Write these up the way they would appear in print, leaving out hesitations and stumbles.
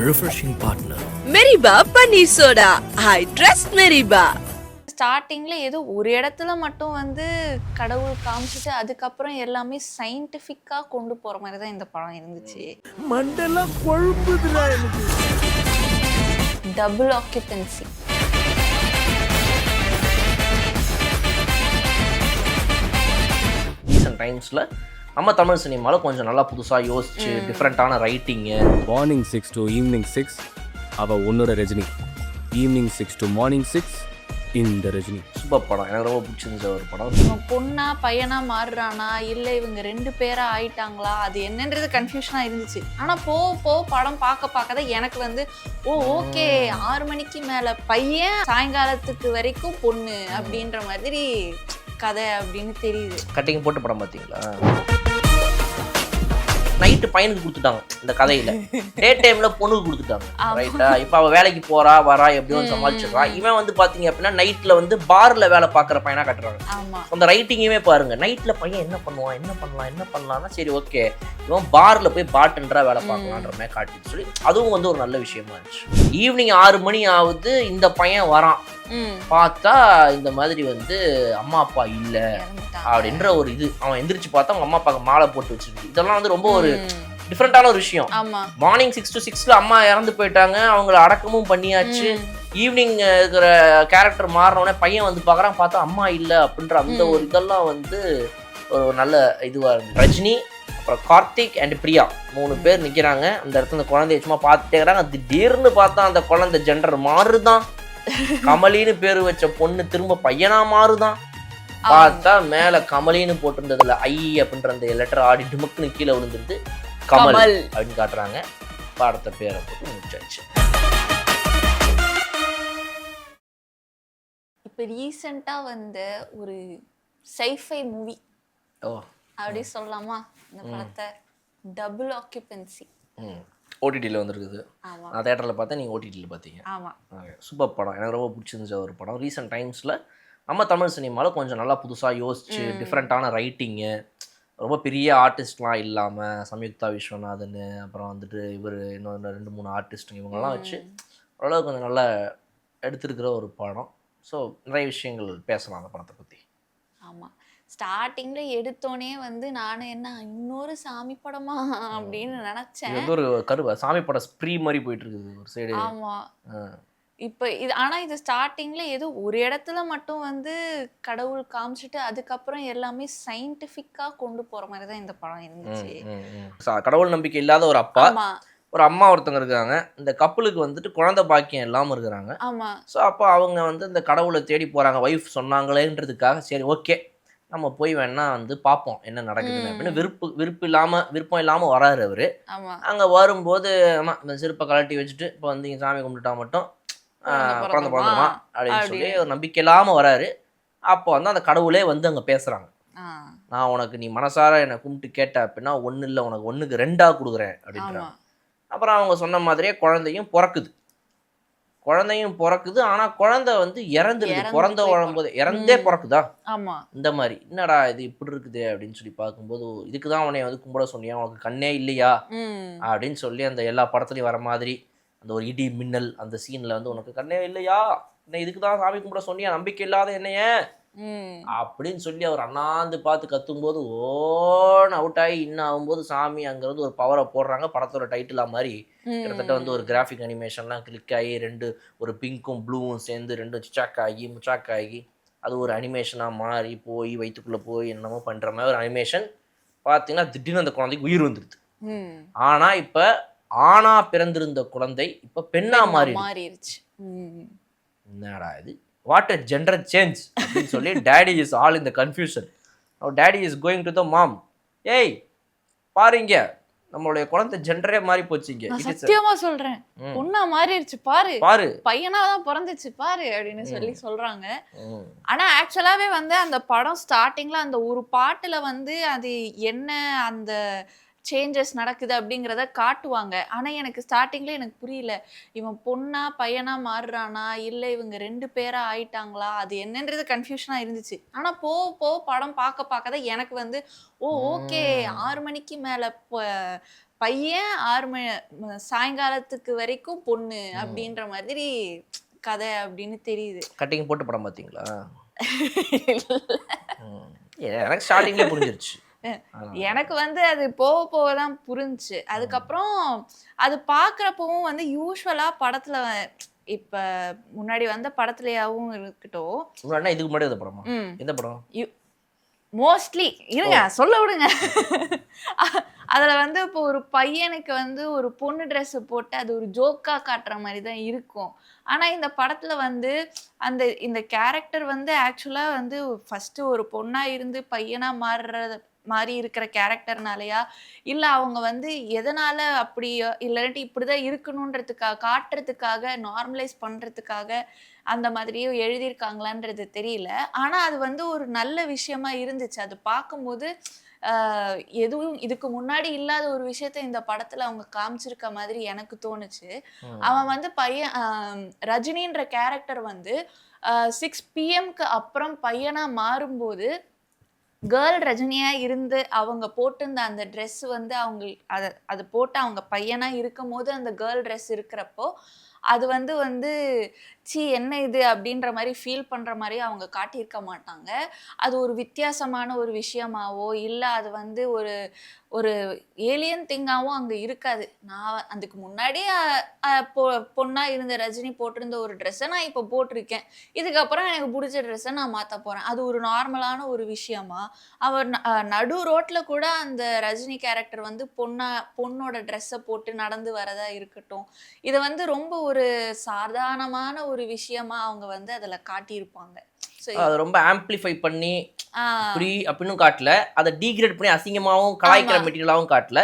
refreshing partner. Meriba பன்னீர் soda. I trust Meriba. ஸ்டார்டிங்ல ஏதோ ஒரு இடத்துல மட்டும் வந்து கடவுள் காமிச்சிட்டு அதுக்கப்புறம் எல்லாமே சயின்டிஃபிக்கா கொண்டு போற மாதிரி தான் இந்த படம் இருந்துச்சு. மண்டெல்லாம் கொழுப்புதுடா எனக்கு. Double occupancy. ரீசெண்ட் டைம்ஸில் நம்ம தமிழ் சினிமாவில் கொஞ்சம் நல்லா புதுசாக யோசிச்சு டிஃப்ரெண்ட்டான ரைட்டிங்கு. மார்னிங் 6 to ஈவினிங் 6 அவள் உன்னோட ரஜினி, ஈவினிங் 6 to மார்னிங் 6 இந்த ரஜினி. சூப்பர் படம், எனக்கு ரொம்ப பிடிச்சிருந்த ஒரு படம். இவன் பொண்ணா பையனா மாறுறானா இல்லை இவங்க 2 பேரா ஆயிட்டாங்களா அது என்னன்றது கன்ஃபியூஷனா இருந்துச்சு. ஆனா போ படம் பார்க்க தான் எனக்கு வந்து ஓகே 6 மணிக்கு மேல பையன் சாயங்காலத்துக்கு வரைக்கும் பொண்ணு அப்படின்ற மாதிரி கதை அப்படின்னு தெரியுது. கட்டிங் போட்டு படம் பார்த்தீங்களா? நைட்டு பையனுக்கு கொடுத்துட்டாங்க இந்த கதையில, டே டைம்ல பொண்ணுக்கு கொடுத்துட்டாங்க. ரைட்டா? இப்போ அவ வேலைக்கு போறா வரா எப்படியோ சமாளிச்சிடுறா. இவன் வந்து பாத்தீங்க அப்படின்னா நைட்ல வந்து பார்ல வேலை பாக்குற பையனா கட்டுறாங்க. அந்த ரைட்டிங்குமே பாருங்க, நைட்ல பையன் என்ன பண்ணுவான், என்ன பண்ணலாம்னா சரி ஓகே இவன் பார்ல போய் பார்டெண்டரா வேலை பார்க்கலான்ற மாதிரி காட்டிட்டு சொல்லி அதுவும் வந்து ஒரு நல்ல விஷயமா இருந்துச்சு. ஈவினிங் 6 மணி ஆகுது, இந்த பையன் வரான், பார்த்தா இந்த மாதிரி வந்து அம்மா அப்பா இல்ல அப்படின்ற ஒரு இது. அவன் எந்திரிச்சு பார்த்தா அவங்க அம்மா அப்பாவுக்கு மாலை போட்டு வச்சிருக்கு. இதெல்லாம் வந்து ரொம்ப ஒரு டிஃப்ரெண்டான ஒரு விஷயம். மார்னிங் 6 to 6 அம்மா இறந்து போயிட்டாங்க, அவங்கள அடக்கமும் பண்ணியாச்சு. ஈவினிங் இருக்கிற கேரக்டர் மாறினோடனே பையன் வந்து பார்க்குறான், பார்த்தா அம்மா இல்லை அப்படின்ற அந்த ஒரு இதெல்லாம் வந்து ஒரு நல்ல இதுவாக இருந்துச்சு. ரஜினி அப்புறம் கார்த்திக் அண்ட் பிரியா 3 பேர் நிற்கிறாங்க அந்த இடத்துல. அந்த குழந்தைய சும்மா பார்த்துட்டே இருக்கிறாங்க. திடீர்னு பார்த்தா அந்த குழந்தை ஜெண்டர் மாறுதான். கமலின்னு பேரு வச்ச பொண்ணு திரும்ப பையனா மாறுதான். பார்த்தா மேல கமலின்னு போட்டிருந்ததுல ஐ அப்படின்ற அந்த லெட்டர் ஆடி டுமுக்குன்னு கீழே விழுந்துருது. கமல் அப்படின்னு காட்டுறாங்க. பாடத்த பேரை போட்டு முடிச்சாச்சு. இப்ப ரீசெண்டா வந்த ஒரு சைஃபை மூவி அப்படி சொல்லலாமா இந்த படத்தை, டபுள் ஆக்குபென்சி. ஓடிடியில் வந்துருக்குது. நான் தேட்டரில் பார்த்தேன், நீங்கள் ஓடிடியில் பார்த்தீங்க. சூப்பர் படம், எனக்கு ரொம்ப பிடிச்சிருந்துச்ச ஒரு படம். ரீசெண்ட் டைம்ஸில் நம்ம தமிழ் சினிமாவில் கொஞ்சம் நல்லா புதுசாக யோசிச்சு டிஃப்ரெண்ட்டான ரைட்டிங்கு, ரொம்ப பெரிய ஆர்டிஸ்ட்லாம் இல்லாமல் சம்யுக்தா விஸ்வநாதன் அப்புறம் வந்துட்டு இவர் இன்னும் 2-3 ஆர்டிஸ்ட்டுங்க இவங்கெல்லாம் வச்சு ஓரளவுக்கு கொஞ்சம் நல்லா எடுத்துருக்கிற ஒரு படம். ஸோ நிறைய விஷயங்கள் பேசலாம் அந்த படத்தை பற்றி. ஆமாம், ஸ்டார்டிங்ல எடுத்தோனே வந்து நானும் என்ன இன்னொரு சாமி படமா அப்படின்னு நினைச்சேன். இது ஒரு சாமி படம் ஸ்ப்ரீ மாதிரி போயிட்டு இருக்குது ஒரு சைடு. ஆமா, இப்போ இது ஆனா இது ஸ்டார்டிங்ல ஏதோ ஒரு இடத்துல மட்டும் வந்து கடவுள் காமிச்சிட்டு அதுக்கப்புறம் எல்லாமே சயின்டிஃபிக்கா கொண்டு போற மாதிரி தான் இந்த படம் இருந்துச்சு. கடவுள் நம்பிக்கை இல்லாத ஒரு அப்பா ஒரு அம்மா ஒருத்தங்க இருக்காங்க. இந்த கப்பலுக்கு வந்துட்டு குழந்தை பாக்கியம் இல்லாமல் இருக்கிறாங்க. ஆமா. ஸோ அப்போ அவங்க வந்து இந்த கடவுளை தேடி போறாங்க. ஒய்ஃப் சொன்னாங்களேன்றதுக்காக சரி ஓகே நம்ம போய் வேணா வந்து பார்ப்போம் என்ன நடக்குதுன்னு அப்படின்னு விருப்பம் இல்லாமல் வராரு அவரு. அங்கே வரும்போது இந்த செருப்பை கழட்டி வச்சுட்டு இப்போ வந்து இங்கே சாமி கும்பிட்டுட்டா மட்டும் குழந்தை பிறந்துருமா அப்படின்னு சொல்லி ஒரு நம்பிக்கை இல்லாமல் வராரு. அப்போ வந்து அந்த கடவுளே வந்து அங்கே பேசுறாங்க, நான் உனக்கு நீ மனசார என்னை கும்பிட்டு கேட்ட அப்படின்னா ஒன்றும் இல்லை, உனக்கு 1க்கு 2 கொடுக்குறேன் அப்படின்றாங்க. அப்புறம் அவங்க சொன்ன மாதிரியே குழந்தையும் பிறக்குது. ஆனா குழந்தை வந்து பிறந்த வரும்போது இறந்தே பிறக்குதா இந்த மாதிரி. என்னடா இது இப்படி இருக்குது அப்படின்னு சொல்லி பார்க்கும்போது இதுக்குதான் உன்னை வந்து கும்பிட சொன்னியா, உனக்கு கண்ணே இல்லையா அப்படின்னு சொல்லி அந்த எல்லா படத்துலயும் வர மாதிரி அந்த ஒரு இடி மின்னல் அந்த சீன்ல வந்து உனக்கு கண்ணே இல்லையா, என்ன இதுக்குதான் சாமி கும்பிட சொன்னியா, நம்பிக்கை இல்லாத என்னைய அப்படின்னு சொல்லி அவர் அண்ணாந்து பார்த்து கத்தும்போது ஓன்னு அவுட் ஆகி இன்னும் ஆகும்போது சாமி அங்கிருந்து ஒரு பவரை போடுறாங்க. படத்தோட டைட்டிலா மாதிரி கிட்டத்தட்ட வந்து ஒரு கிராஃபிக் அனிமேஷன்லாம் கிளிக் ஆகி ஒரு பிங்க்கும் ப்ளூவும் சேர்ந்து 2 முச்சாக்காகி அது ஒரு அனிமேஷனாக மாறி போய் வயிற்றுக்குள்ளே போய் என்னமோ பண்ணுற மாதிரி ஒரு அனிமேஷன். பார்த்தீங்கன்னா திடீர்னு அந்த குழந்தைக்கு உயிர் வந்துடுது. ஆனால் இப்போ ஆணா பிறந்திருந்த குழந்தை இப்போ பெண்ணா மாறிடுச்சு. என்னடா இது, வாட் அ ஜெண்டர் சேஞ்ச் அப்படின்னு சொல்லி daddy is all in the confusion. Daddy is going to the mom, ஏய் பாருங்க நம்மளுடைய குழந்தை ஜெண்டரே மாறி போச்சுங்க, சத்தியமா சொல்றேன் பொண்ணா மாறிடுச்சு பாரு பையனா தான் பிறந்துச்சு பாரு அப்படின்னு சொல்றாங்க. ஆனா ஆக்சுவலாவே வந்து அந்த படம் ஸ்டார்டிங்ல அந்த ஒரு பாட்டுல வந்து அது என்ன அந்த சேஞ்சஸ் நடக்குது அப்படிங்கிறத காட்டுவாங்க. ஆனா எனக்கு ஸ்டார்டிங்ல எனக்கு புரியல, இவன் பொண்ணா பையனா மாறுறானா இல்லை இவங்க 2 பேரா ஆயிட்டாங்களா அது என்னன்றது கன்ஃபியூஷனா இருந்துச்சு. ஆனா படம் பார்க்க தான் எனக்கு வந்து ஓகே 6 மணிக்கு மேல பையன் 6 மணி சாயங்காலத்துக்கு வரைக்கும் பொண்ணு அப்படின்ற மாதிரி கதை அப்படின்னு தெரியுது. கட்டிங் போட்டு படம் பார்த்தீங்களா? எனக்கு ஸ்டார்டிங்லேயே புரிஞ்சிருச்சு. எனக்கு வந்து அது போக போக தான் புரிஞ்சுச்சு. அதுக்கப்புறம் அது பார்க்குறப்பவும் வந்து யூஸ்வலா படத்துல இப்ப முன்னாடி வந்த படத்துலயாவும் இருக்கட்டும், இதுக்கு முன்னாடி எந்த படமா? எந்த படம்? மோஸ்ட்லி இருங்க சொல்ல விடுங்க. அதுல வந்து இப்போ ஒரு பையனுக்கு வந்து ஒரு பொண்ணு ட்ரெஸ் போட்டு அது ஒரு ஜோக்கா காட்டுற மாதிரி தான் இருக்கும். ஆனா இந்த படத்துல வந்து இந்த கேரக்டர் வந்து ஆக்சுவலா வந்து ஃபர்ஸ்ட் ஒரு பொண்ணா இருந்து பையனா மாறி இருக்கிற கேரக்டர்னாலயா, இல்ல அவங்க வந்து எதனால அப்படி இல்லாட்டி இப்படிதான் இருக்கணும்ன்றதுக்காக காட்டுறதுக்காக நார்மலைஸ் பண்றதுக்காக அந்த மாதிரியும் எழுதியிருக்காங்களான்றது தெரியல. ஆனா அது வந்து ஒரு நல்ல விஷயமா இருந்துச்சு. அது பார்க்கும்போது எதுவும் இதுக்கு முன்னாடி இல்லாத ஒரு விஷயத்த இந்த படத்துல அவங்க காமிச்சிருக்க மாதிரி எனக்கு தோணுச்சு. அவன் வந்து ரஜினின்ற கேரக்டர் வந்து 6 PM அப்புறம் பையனா மாறும்போது கேர்ள் ரஜினியா இருந்து அவங்க போட்டிருந்த அந்த ட்ரெஸ் வந்து அவங்க அது போட்டு அவங்க பையனா இருக்கும் போது அந்த கேர்ள் ட்ரெஸ் இருக்கிறப்போ அது வந்து சி என்ன இது அப்படின்ற மாதிரி ஃபீல் பண்ற மாதிரி அவங்க காட்டியிருக்க மாட்டாங்க. அது ஒரு வித்தியாசமான ஒரு விஷயமாவோ இல்லை அது வந்து ஒரு ஒரு ஏலியன் திங்காவும் அங்க இருக்காது. நான் அதுக்கு முன்னாடி பொண்ணா இருந்த ரஜினி போட்டிருந்த ஒரு ட்ரெஸ்ஸை நான் இப்போ போட்டிருக்கேன், இதுக்கப்புறம் எனக்கு பிடிச்ச ட்ரெஸ்ஸை நான் மாற்ற போறேன். அது ஒரு நார்மலான ஒரு விஷயமா அவர் நடு ரோட்ல கூட அந்த ரஜினி கேரக்டர் வந்து பொண்ணோட ட்ரெஸ்ஸை போட்டு நடந்து வரதா இருக்கட்டும், இதை வந்து ரொம்ப ஒரு சாதாரணமான ஒரு விஷயமா அவங்க வந்து அதுல காட்டியிருப்பாங்க. அது ரொம்ப ஆம்பிளிஃபை பண்ணி இப்படி அப்படின்னு காட்டல, அதை டீக்ரேட் பண்ணி அசிங்கமாவும் கலாய்க்கிற மெட்டீரியலாவும் காட்டல.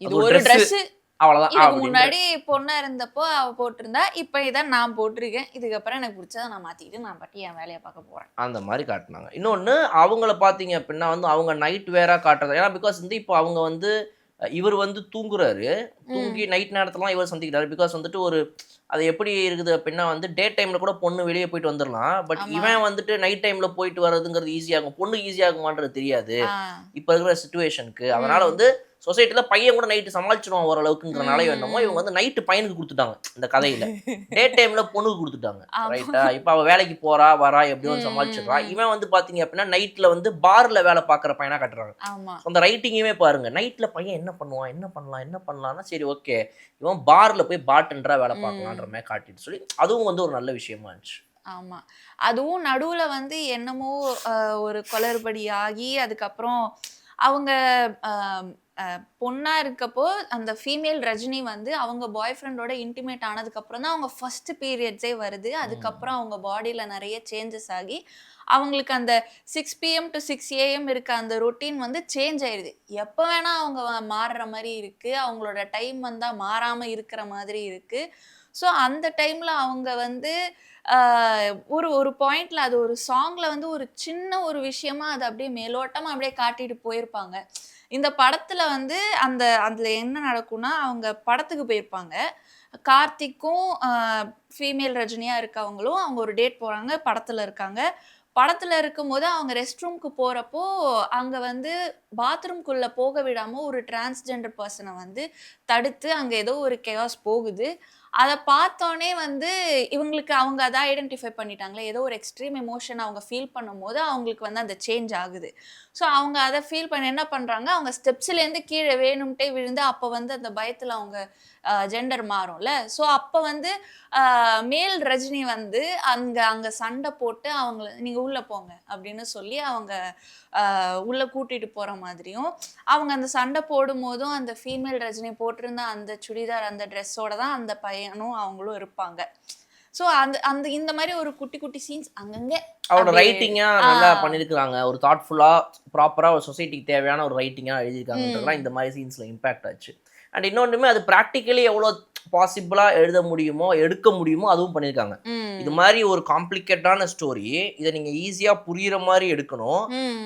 இது ஒரு ட்ரெஸ் அவ்வளவுதான். இதுக்கு முன்னாடி பொண்ணா இருந்தப்போ அவ போட்டிருந்தா, இப்ப இதான் நான் போட்டிருக்கேன், இதுக்கப்புறம் எனக்கு பிடிச்சதை நான் மாத்திட்டு நான் பாட்டி என் வேலையை பார்க்க போறேன் அந்த மாதிரி காட்டினாங்க. இன்னொன்னு அவங்கள பாத்தீங்க அப்படின்னா வந்து அவங்க நைட் வேரா காட்டுறது. ஏன்னா பிகாஸ் வந்து இப்போ அவங்க வந்து இவர் வந்து தூங்குறாரு, தூங்கி நைட் நேரத்துலாம் இவர் சந்திக்கிறாரு. பிகாஸ் வந்துட்டு ஒரு அது எப்படி இருக்குது அப்படின்னா வந்து டே டைம்ல கூட பொண்ணு வெளியே போயிட்டு வந்துடலாம், பட் இவன் வந்துட்டு நைட் டைம்ல போயிட்டு வர்றதுங்கிறது ஈஸியாகும், பொண்ணு ஈஸியாகுமான்றது தெரியாது இப்ப இருக்கிற சிச்சுவேஷனுக்கு. அதனால வந்து சொசைட்டில பையன் கூட நைட்டு சமாளிச்சிடுவான் ஓரளவுக்குங்கிறனால என்னமோ இவங்க வந்து நைட்டு பையனுக்கு கொடுத்துட்டாங்க இந்த கதையில, டே டைம்ல பொண்ணுக்கு கொடுத்துட்டாங்க. ரைட்டா? இப்ப அவ வேலைக்கு போறா வரா எப்படியும் சமாளிச்சிடுறா. இவன் வந்து பாத்தீங்க அப்படின்னா நைட்ல வந்து பார்ல வேலை பாக்குற பையனா கட்டுறாங்க. அந்த ரைட்டிங்குமே பாருங்க, நைட்ல பையன் என்ன பண்ணுவான், என்ன பண்ணலாம்னா சரி ஓகே இவன் பார்ல போய் பார்டெண்டரா வேலை பார்க்கலான்ற மாதிரி காட்டிட்டு சொல்லி அதுவும் வந்து ஒரு நல்ல விஷயமா இருந்துச்சு. ஆமா, அதுவும் நடுவுல வந்து என்னமோ ஒரு குளறுபடி ஆகி அதுக்கப்புறம் அவங்க பொண்ணா இருக்கப்போ அந்த ஃபீமேல் ரஜினி வந்து அவங்க பாய் ஃப்ரெண்டோட இன்டிமேட் ஆனதுக்கப்புறம் தான் அவங்க ஃபர்ஸ்ட் பீரியட்ஸே வருது. அதுக்கப்புறம் அவங்க பாடியில் நிறைய சேஞ்சஸ் ஆகி அவங்களுக்கு அந்த 6 PM to 6 AM இருக்க அந்த ரொட்டீன் வந்து சேஞ்ச் ஆயிடுது. எப்போ வேணால் அவங்க மாறுற மாதிரி இருக்குது, அவங்களோட டைம் வந்தால் மாறாமல் இருக்கிற மாதிரி இருக்குது. ஸோ அந்த டைமில் அவங்க வந்து ஒரு பாயிண்ட்ல அது ஒரு சாங்ல வந்து ஒரு சின்ன ஒரு விஷயமா அது அப்படியே மேலோட்டமா அப்படியே காட்டிட்டு போயிருப்பாங்க. இந்த படத்துல வந்து அதுல என்ன நடக்கும்னா, அவங்க படத்துக்கு போயிருப்பாங்க, கார்த்திக்கும் ஃபீமேல் ரஜினியா இருக்கவங்களும் அவங்க ஒரு டேட் போறாங்க, படத்துல இருக்காங்க. படத்துல இருக்கும்போது அவங்க ரெஸ்ட் ரூம்க்கு போறப்போ அங்க வந்து பாத்ரூம்குள்ள போக விடாம ஒரு டிரான்ஸ்ஜெண்டர் பர்சனை வந்து தடுத்து அங்க ஏதோ ஒரு கேஸ் போகுது. அதை பார்த்தோன்னே வந்து இவங்களுக்கு அவங்க அதை ஐடென்டிஃபை பண்ணிட்டாங்களே, ஏதோ ஒரு எக்ஸ்ட்ரீம் எமோஷன் அவங்க ஃபீல் பண்ணும் போது அவங்களுக்கு வந்து அந்த சேஞ்ச் ஆகுது. ஸோ அவங்க அதை ஃபீல் பண்ணி என்ன பண்ணுறாங்க, அவங்க ஸ்டெப்ஸ்லேருந்து கீழே வேணும்ட்டே விழுந்து அப்போ வந்து அந்த பயத்தில் அவங்க ஜெண்டர் மாறும்ல. ஸோ அப்போ வந்து மேல் ரஜினி வந்து அங்கே சண்டை போட்டு அவங்கள நீங்கள் உள்ளே போங்க அப்படின்னு சொல்லி அவங்க உள்ளே கூட்டிகிட்டு போகிற மாதிரியும், அவங்க அந்த சண்டை போடும் போதும் அந்த ஃபீமேல் ரஜினி போட்டிருந்த அந்த சுடிதார் அந்த ட்ரெஸ்ஸோட தான் அந்த பையனும் அவங்களும் இருப்பாங்க. ஸோ இந்த மாதிரி ஒரு குட்டி குட்டி சீன்ஸ் அங்கங்கே அவரோட ரைட்டிங்காக நல்லா பண்ணியிருக்காங்க. ஒரு தாட்ஃபுல்லாக ப்ராப்பராக ஒரு சொசைட்டிக்கு தேவையான ஒரு ரைட்டிங்காக எழுதியிருக்காங்கன்றதுலாம் இந்த மாதிரி சீன்ஸில் இம்பேக்ட் ஆச்சு. அண்ட் இன்னொன்றுமே அது ப்ராக்டிக்கலி எவ்வளோ பாசிபிளாக எழுத முடியுமோ எடுக்க முடியுமோ அதுவும் பண்ணியிருக்காங்க. இது மாதிரி ஒரு காம்ப்ளிகேட்டான ஸ்டோரி, இதை நீங்கள் ஈஸியாக புரிகிற மாதிரி எடுக்கணும்,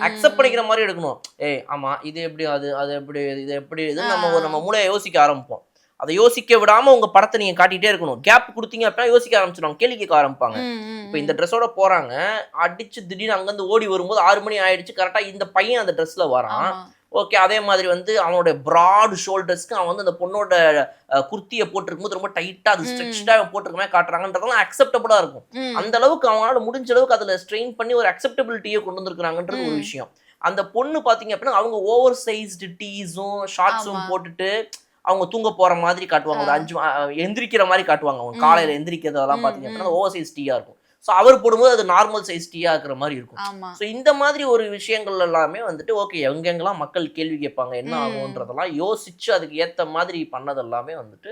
அக்செப்ட் பண்ணிக்கிற மாதிரி எடுக்கணும். ஆமாம் இது எப்படி அது எப்படி இது எப்படி இதுன்னு நம்ம மூளையை யோசிக்க ஆரம்பிப்போம். அதை யோசிக்க விடாம உங்க படத்தை நீங்க காட்டிட்டே இருக்கணும். கேப் கொடுத்தீங்க அப்படின்னா யோசிக்க ஆரம்பிச்சிடுவாங்க, கேள்வி கேட்க ஆரம்பிப்பாங்க. இப்போ இந்த ட்ரெஸ்ஸோட போறாங்க, அடிச்சு திடீர்னு அங்கேருந்து ஓடி வரும்போது 6 மணி ஆயிடுச்சு, கரெக்டா இந்த பையன் அந்த ட்ரெஸ்ல வரான், ஓகே. அதே மாதிரி வந்து அவனோட ப்ராட் ஷோல்டர்ஸ்க்கு அவன் வந்து அந்த பொண்ணோட குர்த்தியை போட்டிருக்கும்போது ரொம்ப டைட்டா அது ஸ்ட்ரெச்டா போட்டிருக்கமே காட்டுறாங்கன்றதெல்லாம் அக்செப்டபிளா இருக்கும். அந்த அளவுக்கு அவங்களால முடிஞ்ச அளவுக்கு அதுல ஸ்ட்ரெயின் பண்ணி ஒரு அக்செப்டபிலிட்டியை கொண்டு வந்திருக்காங்கன்றது ஒரு விஷயம். அந்த பொண்ணு பாத்தீங்க அப்படின்னா அவங்க ஓவர் சைஸ்டு டீஸும் ஷார்ட்ஸும் போட்டுட்டு அவங்க தூங்க போற மாதிரி காட்டுவாங்க. ஒரு 5 எந்திரிக்கிற மாதிரி காட்டுவாங்க. அவங்க காலையில எந்திரிக்கிறதெல்லாம் பாத்தீங்க அப்படின்னா ஓவர் சைஸ் டீயா இருக்கும். ஸோ அவர் போடும்போது அது நார்மல் சைஸ் டீயா இருக்கிற மாதிரி இருக்கும். ஸோ இந்த மாதிரி ஒரு விஷயங்கள் எல்லாமே வந்துட்டு ஓகே எங்கெங்கெல்லாம் மக்கள் கேள்வி கேட்பாங்க என்ன ஆகுன்றதெல்லாம் யோசிச்சு அதுக்கு ஏத்த மாதிரி பண்ணது எல்லாமே வந்துட்டு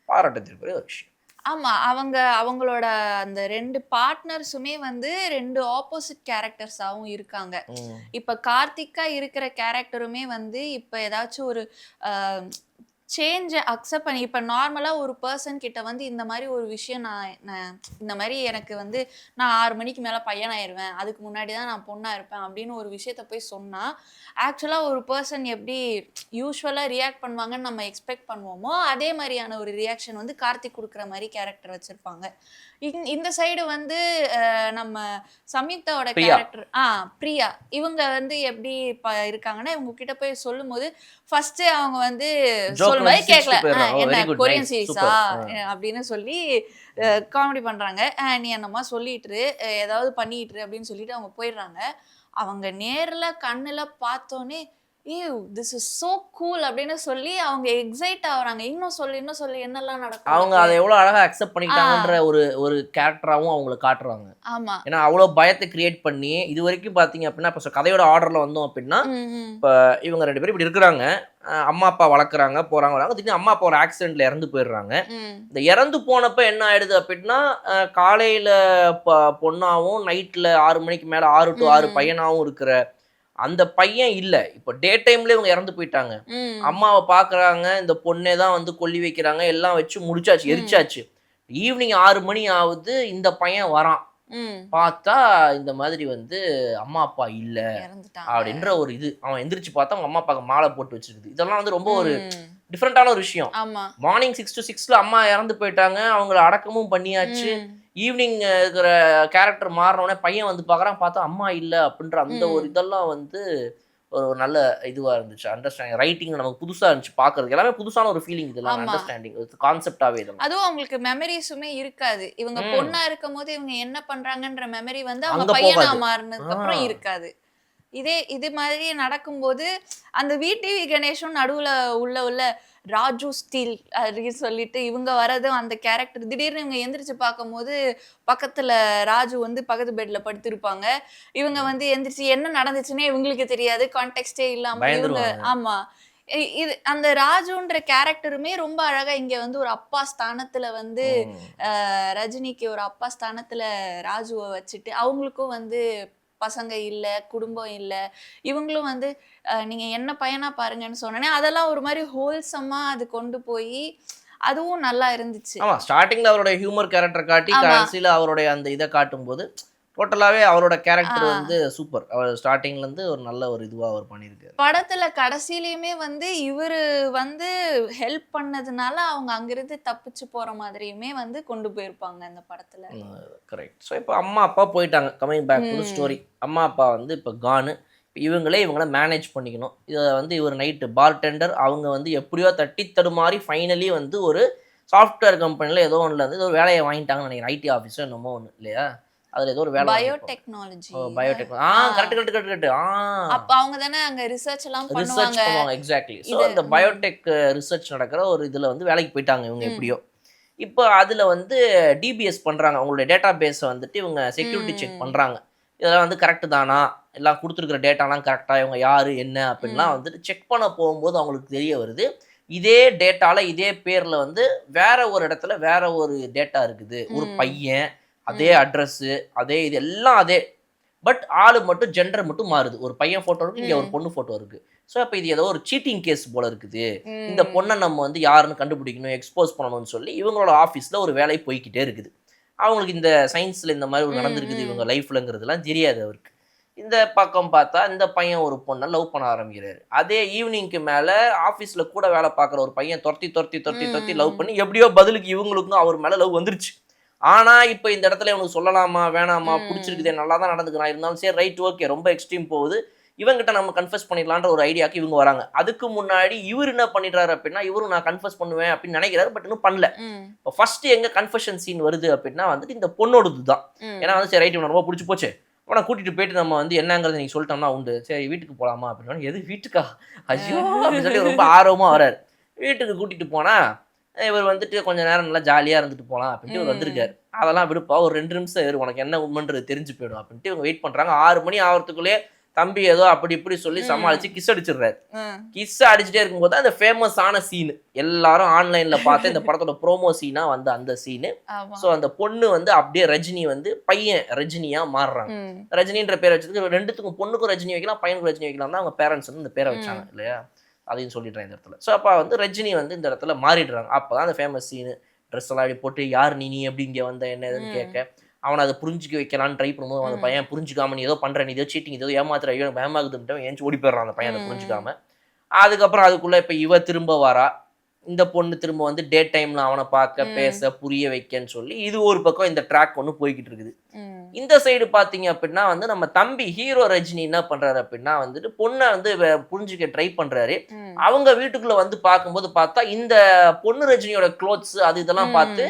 பாராட்டத்திற்குரிய ஒரு விஷயம். ஆமா, அவங்களோட அந்த 2 பார்ட்னர்ஸுமே வந்து 2 ஆப்போசிட் கேரக்டர்ஸாவும் இருக்காங்க. இப்ப கார்த்திகா இருக்கிற கேரக்டருமே வந்து இப்ப ஏதாச்சும் ஒரு சேஞ்சை அக்செப்ட் பண்ணி இப்போ நார்மலாக ஒரு பர்சன் கிட்ட வந்து இந்த மாதிரி ஒரு விஷயம் நான் இந்த மாதிரி எனக்கு வந்து நான் 6 மணிக்கு மேலே பையனாயிருவேன், அதுக்கு முன்னாடி தான் நான் பொண்ணாக இருப்பேன் அப்படின்னு ஒரு விஷயத்த போய் சொன்னால் ஆக்சுவலாக ஒரு பர்சன் எப்படி யூஸ்வலாக ரியாக்ட் பண்ணுவாங்கன்னு நம்ம எக்ஸ்பெக்ட் பண்ணுவோமோ அதே மாதிரியான ஒரு ரியாக்ஷன் வந்து கார்த்திக் கொடுக்குற மாதிரி கேரக்டர் வச்சுருப்பாங்க. இந்த சைடு வந்து நம்ம சம்யுக்தாவோட கேரக்டர் பிரியா இவங்க வந்து எப்படி இருக்காங்கன்னா இவங்க கிட்ட போய் சொல்லும் போது ஃபர்ஸ்ட் அவங்க வந்து சொல்லும்போது கேட்கல என்ன கொரியன் சீரிஸா அப்படின்னு சொல்லி காமெடி பண்றாங்க. நீ என்னமா சொல்லிட்டு ஏதாவது பண்ணிட்டு அப்படின்னு சொல்லிட்டு அவங்க போயிடுறாங்க. அவங்க நேர்ல கண்ணுல பார்த்தோன்னே திஸ் இஸ் சோ கூல் அப்படின்னு சொல்லி அவங்க எக்ஸைட் ஆகுறாங்க. இன்னும் சொல்லி என்னெல்லாம் நடக்கும் அவங்க அதை எவ்வளவு அழகா அக்செப்ட் பண்ணிட்டாங்கன்ற ஒரு கேரக்டராவும் அவங்களை காட்டுறாங்க. ஆமா, ஏன்னா அவ்வளவு பயத்தை கிரியேட் பண்ணி இது வரைக்கும் பாத்தீங்க அப்படின்னா இப்ப கதையோட ஆர்டர்ல வந்தோம் அப்படின்னா இப்ப இவங்க 2 பேரும் இப்படி இருக்கிறாங்க, அம்மா அப்பா வளர்க்குறாங்க போறாங்க திடீர்னு அம்மா அப்பா ஒரு ஆக்சிடென்ட்ல இறந்து போயிடுறாங்க. இந்த இறந்து போனப்ப என்ன ஆயிடுது அப்படின்னா காலையில பொண்ணாவும் நைட்ல 6 மணிக்கு மேல 6 to 6 பையனாவும் இருக்கிற அந்த பையன் இல்ல. இப்ப டே டைம்ல இவங்க இறந்து போயிட்டாங்க. அம்மாவை பாக்குறாங்க, இந்த பொண்ணே தான் வந்து கொல்லி வைக்கிறாங்க, எல்லாம் வச்சு முடிச்சாச்சு, எரிச்சாச்சு. ஈவினிங் 6 மணி ஆகுது, இந்த பையன் வரான். பார்த்தா இந்த மாதிரி வந்து அம்மா அப்பா இல்ல அப்படின்ற ஒரு இது. அவன் எந்திரிச்சு பார்த்தா அவங்க அம்மா அப்பாக்கு மாலை போட்டு வச்சிருக்குது. இதெல்லாம் வந்து ரொம்ப ஒரு டிஃப்ரெண்டான ஒரு விஷயம். மார்னிங் 6 to 6 அவங்க இறந்து போயிட்டாங்க, அவங்கள அடக்கமும் பண்ணியாச்சு. ஈவினிங் இருக்கிற கேரக்டர் மாறினோடனே பையன் வந்து பார்க்குறான், பார்த்தா அம்மா இல்லை அப்படின்ற அந்த ஒரு இதெல்லாம் வந்து ஒரு நல்ல இதுவாக இருந்துச்சு. அண்டர்ஸ்டாண்டிங் ரைட்டிங் நமக்கு புதுசாக இருந்துச்சு பார்க்கறதுக்கு. எல்லாமே புதுசான ஒரு ஃபீலிங் இதெல்லாம் அண்டர்ஸ்டாண்டிங் கான்செப்டாகவே இதெல்லாம். அதுவும் அவங்களுக்கு மெமரிஸுமே இருக்காது. இவங்க பொண்ணா இருக்கும் போது இவங்க என்ன பண்றாங்கன்ற மெமரி வந்து அவங்க பையனா மாறினதுக்கு அப்புறம் இருக்காது. இது மாதிரி நடக்கும்போது அந்த விடிவி கணேஷும் நடுவுல உள்ள ராஜு ஸ்டீல் அப்படின்னு சொல்லிட்டு இவங்க வரதும் அந்த கேரக்டர் திடீர்னு இவங்க எந்திரிச்சு பார்க்கும்போது பக்கத்துல ராஜு வந்து பக்கத்து பெட்ல படுத்திருப்பாங்க. இவங்க வந்து எந்திரிச்சு என்ன நடந்துச்சுன்னே இவங்களுக்கு தெரியாது, கான்டெக்ஸ்டே இல்லாம இவங்க ஆமா இது அந்த ராஜுன்ற கேரக்டருமே ரொம்ப அழகா இங்க வந்து ஒரு அப்பா ஸ்தானத்துல வந்து ரஜினிக்கு ஒரு அப்பா ஸ்தானத்துல ராஜுவை வச்சுட்டு அவங்களுக்கும் வந்து பசங்க இல்ல, குடும்பம் இல்ல, இவங்களும் வந்து நீங்க என்ன பையனா பாருங்கன்னு சொன்னனே அதெல்லாம் ஒரு மாதிரி ஹோல்சமா அது கொண்டு போய் அதுவும் நல்லா இருந்துச்சு. ஆமா, ஸ்டார்டிங்ல அவரோட ஹியூமர் கேரக்டர் காட்டி கடைசியில அவருடைய அந்த இதை காட்டும் போது டோட்டலாவே அவரோட கேரக்டர் வந்து சூப்பர். அவர் ஸ்டார்டிங்ல இருந்து ஒரு நல்ல ஒரு இதுவா அவர் பண்ணியிருக்காரு. படத்துல கடைசியிலயுமே வந்து இவரு வந்து ஹெல்ப் பண்ணதுனால அவங்க அங்கிருந்து தப்பிச்சு போற மாதிரியுமே வந்து கொண்டு போயிருப்பாங்க அந்த படத்துல. கரெக்ட். ஸோ இப்போ அம்மா அப்பா போயிட்டாங்க. Coming back to story. அம்மா அப்பா வந்து இப்போ கானு. இவங்கள மேனேஜ் பண்ணிக்கணும். இதை வந்து இவர் நைட்டு பார்டெண்டர் அவங்க வந்து எப்படியோ தட்டி தடுமாறி ஃபைனலி வந்து ஒரு சாஃப்ட்வேர் கம்பெனியில் ஏதோ ஒன்றில் வந்து ஏதோ ஒரு வேலையை வாங்கிட்டாங்கன்னு நினைக்கிறேன். ஐடி ஆஃபீஸோ என்னமோ ஒன்று இல்லையா, அதுல ஏதோ ஒரு வேலை பயோடெக்னாலஜி. கரெக்ட். அப்ப அவங்க தானே அங்க ரிசர்ச் எல்லாம் பண்ணுவாங்க. எக்ஸாக்ட்லி. சோ அந்த பயோடெக் ரிசர்ச் நடக்கிற ஒரு இதுல வந்து வேலைக்கு போயிட்டாங்க இவங்க எப்படியோ. இப்போ அதுல வந்து டிபிஎஸ் பண்றாங்க. அவங்களுடைய டேட்டா பேஸை வந்துட்டு இவங்க செக்யூரிட்டி செக் பண்றாங்க. இதெல்லாம் வந்து கரெக்ட் தானா, எல்லாம் கொடுத்துருக்கிற டேட்டாலாம் கரெக்டா, இவங்க யாரு என்ன அப்படின்லாம் வந்துட்டு செக் பண்ண போகும்போது அவங்களுக்கு தெரிய வருது இதே டேட்டால இதே பேர்ல வந்து வேற ஒரு இடத்துல வேற ஒரு டேட்டா இருக்குது. ஒரு பையன் அதே அட்ரஸ்ஸு அதே இது எல்லாம் அதே, பட் ஆளு மட்டும் ஜெண்டர் மட்டும் மாறுது. ஒரு பையன் ஃபோட்டோ இருக்கு, இங்கே ஒரு பொண்ணு ஃபோட்டோ இருக்கு. ஸோ அப்போ இது ஏதோ ஒரு சீட்டிங் கேஸ் போல இருக்குது. இந்த பொண்ணை நம்ம வந்து யாருன்னு கண்டுபிடிக்கணும், எக்ஸ்போஸ் பண்ணணும்னு சொல்லி இவங்களோட ஆஃபீஸில் ஒரு வேலை போய்கிட்டே இருக்குது. அவங்களுக்கு இந்த சயின்ஸில் இந்த மாதிரி ஒரு நடந்திருக்குது இவங்க லைஃப்லங்கிறதுலாம் தெரியாது அவருக்கு. இந்த பக்கம் பார்த்தா இந்த பையன் ஒரு பொண்ணை லவ் பண்ண ஆரம்பிக்கிறாரு. அதே ஈவினிங்க்கு மேலே ஆஃபீஸில் கூட வேலை பார்க்குற ஒரு பையன் துரத்தி லவ் பண்ணி எப்படியோ பதிலுக்கு இவங்களுக்கும் அவர் மேலே லவ் வந்துருச்சு. ஆனா இப்ப இந்த இடத்துல இவனுக்கு சொல்லலாமா வேணாமா, பிடிச்சிருக்குதே, நல்லா தான் நடந்துக்கிறான், இருந்தாலும் சரி ரைட் ஓகே ரொம்ப எக்ஸ்ட்ரீம் போகுது. இவங்கிட்ட நம்ம கன்ஃபஸ் பண்ணிடலான்ற ஒரு ஐடியாக்கு இவங்க வராங்க. அதுக்கு முன்னாடி இவர் என்ன பண்ணிடுறாரு அப்படின்னா, இவரும் நான் கன்ஃபஸ் பண்ணுவேன் அப்படின்னு நினைக்கிறாரு, பட் இன்னும் பண்ணல. இப்போ ஃபர்ஸ்ட் எங்க கன்ஃபெஷன் சீன் வருது அப்படின்னா வந்துட்டு இந்த பொண்ணோடது தான். ஏன்னா வந்து சரி ரைட் இவனை ரொம்ப பிடிச்சி போச்சு, அவனை கூட்டிட்டு போயிட்டு நம்ம வந்து என்னங்கிறது நீங்க சொல்லிட்டோம்னா உண்டு, சரி வீட்டுக்கு போலாமா அப்படின்னா, எது வீட்டுக்கா, ஐயோ அப்படின்னு சொல்லி ரொம்ப ஆர்வமா வராரு. வீட்டுக்கு கூட்டிட்டு போனா இவர் வந்துட்டு கொஞ்ச நேரம் நல்லா ஜாலியா இருந்துட்டு போகலாம் அப்படின்ட்டு இவர் வந்திருக்காரு. அதெல்லாம் விடுப்பா, ஒரு 2 நிமிஷம் இரு, உனக்கு என்ன உண்மைன்றது தெரிஞ்சு போயிடும் அப்படின்ட்டு இவங்க வெயிட் பண்றாங்க. 6 மணி ஆகிறதுக்குள்ளே தம்பி ஏதோ அப்படி இப்படி சொல்லி சமாளிச்சு கிஸ் அடிச்சிடுறாரு. கிஸ் அடிச்சுட்டே இருக்கும்போது அந்த ஃபேமஸான சீனு, எல்லாரும் ஆன்லைன்ல பார்த்து இந்த படத்தோட ப்ரோமோ சீனா வந்து அந்த சீனு. ஸோ அந்த பொண்ணு வந்து அப்படியே ரஜினி வந்து பையன் ரஜினியா மாறுறாங்க. ரஜினின்ற பேரை வச்சதுக்கு ரெண்டுத்துக்கும், பொண்ணுக்கும் ரஜினி வைக்கலாம், பையனுக்கும் ரஜினி வைக்கலாம் தான் அவங்க பேரண்ட்ஸ் வந்து இந்த பேரை வச்சாங்க இல்லையா, அதையும் சொல்லிடுறேன் இந்த இடத்துல. ஸோ அப்போ வந்து ரஜினி வந்து இந்த இடத்துல மாறிடுறாங்க. அப்போ தான் அந்த ஃபேமஸ் சீனு, ட்ரெஸ் எல்லாம் அப்படி போட்டு யார் நீ எப்படி இங்கே வந்த என்ன எதுன்னு கேட்க, அவனை அதை புரிஞ்சுக்க வைக்கலான்னு ட்ரை பண்ணும்போது அந்த பையன் புரிஞ்சுக்காம நீ ஏதோ பண்ணுற, நீ ஏதோ சீட்டிங் ஏதோ ஏமாத்துற, ஐயோ பயமாகுதுன்ட்டு ஏஞ்சி ஓடி போயிடுறான் அந்த பையன் அதை புரிஞ்சுக்காம. அதுக்கப்புறம் அதுக்குள்ளே இப்போ இவ திரும்ப வரா, இந்த பொண்ணு திரும்ப வந்து டே டைமில் அவனை பார்க்க பேச புரிய வைக்கன்னு சொல்லி இது ஒரு பக்கம் இந்த ட்ராக் ஒன்று போய்கிட்டு இருக்குது. இந்த சைடு பார்த்தீங்க அப்படின்னா வந்து நம்ம தம்பி ஹீரோ ரஜினி என்ன பண்ணுறாரு அப்படின்னா வந்துட்டு பொண்ணை வந்து புரிஞ்சுக்க ட்ரை பண்ணுறாரு. அவங்க வீட்டுக்குள்ளே வந்து பார்க்கும்போது பார்த்தா இந்த பொண்ணு ரஜினியோட க்ளோத்ஸ் அது இதெல்லாம் பார்த்து,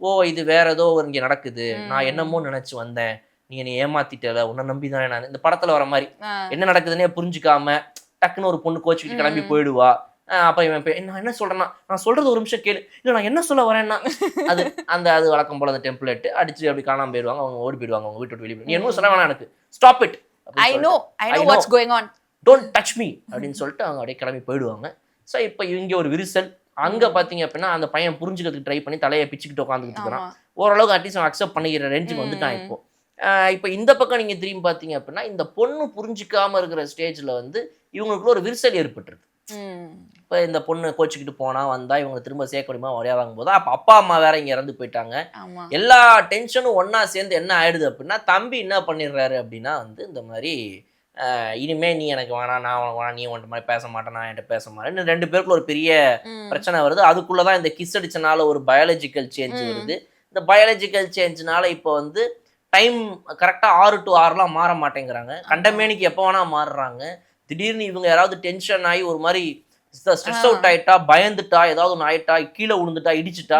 ஓ இது வேற ஏதோ இங்கே நடக்குது, நான் என்னமோ நினச்சி வந்தேன், நீ ஏமாத்திட்டல, உன்னை நம்பி தானே நான், இந்த படத்தில் வர மாதிரி என்ன நடக்குதுன்னே புரிஞ்சுக்காம டக்குன்னு ஒரு பொண்ணு கோச்சிக்கிட்டு கிளம்பி போயிடுவா. அப்போ இவன் நான் என்ன சொல்கிறேன்னா, நான் சொல்கிறது ஒரு நிமிஷம் கேளு, இல்லை நான் என்ன சொல்ல வரேன்னா, அது அது வழக்கம் போல் அந்த டெம்ப்ளேட் அடிச்சு அப்படி காணாமல் போயிடுவாங்க, அவங்க ஓடி போயிடுவாங்க, அவங்க வீட்டு வெளியே. நீ என்ன சொல்ல வேணாம் எனக்கு, stop it, I know what's going on, don't touch me அப்படின்னு சொல்லிட்டு அவங்க அப்படியே கிளம்பி போயிடுவாங்க. ஸோ இப்போ இங்கே ஒரு விரிசல். அங்கே பார்த்தீங்க அப்படின்னா அந்த பையன் புரிஞ்சுக்கிறதுக்கு ட்ரை பண்ணி தலையை பிச்சுக்கிட்டு உட்காந்துக்கிட்டு இருக்கிறான். ஓரளவுக்கு அட்லீஸ்ட் அக்செப்ட் பண்ணிக்கிற ரேஞ்சுக்கு வந்துட்டான். இப்போ இந்த பக்கம் நீங்கள் திரும்பி பார்த்தீங்க அப்படின்னா இந்த பொண்ணு புரிஞ்சிக்காமல் இருக்கிற ஸ்டேஜில் வந்து இவங்களுக்குள்ள ஒரு விரிசல் ஏற்பட்டுருது. இப்போ இந்த பொண்ணு கோச்சிக்கிட்டு போனா வந்தா இவங்க திரும்ப சேர்க்க முடியுமா வரையாதாங்க போது அப்போ அப்பா அம்மா வேற இங்க இறந்து போயிட்டாங்க. எல்லா டென்ஷனும் ஒன்னா சேர்ந்து என்ன ஆயிடுது அப்படின்னா தம்பி என்ன பண்ணிடுறாரு அப்படின்னா வந்து இந்த மாதிரி இனிமே நீ எனக்கு வேணாம், நான் உனக்கு வேணாம், நீ உன்ட்ட மாதிரி பேச மாட்டேன், நான் என்கிட்ட பேச மாட்டேன், 2 பேருக்குள்ள ஒரு பெரிய பிரச்சனை வருது. அதுக்குள்ளதான் இந்த கிஸ் அடிச்சனால ஒரு பயாலஜிக்கல் சேஞ்ச் வருது. இந்த பயாலஜிக்கல் சேஞ்ச்னால இப்போ வந்து டைம் கரெக்டாக 6 to 6 மாற மாட்டேங்கிறாங்க. கண்டமேனிக்கு எப்போ வேணா மாறுறாங்க. திடீர்னு இவங்க யாராவது டென்ஷன் ஆகி ஒரு மாதிரி ஸ்ட்ரெஸ் அவுட் ஆயிட்டா, பயந்துட்டா, ஏதாவது ஒன்று ஆயிட்டா, கீழே விழுந்துட்டா, இடிச்சுட்டா,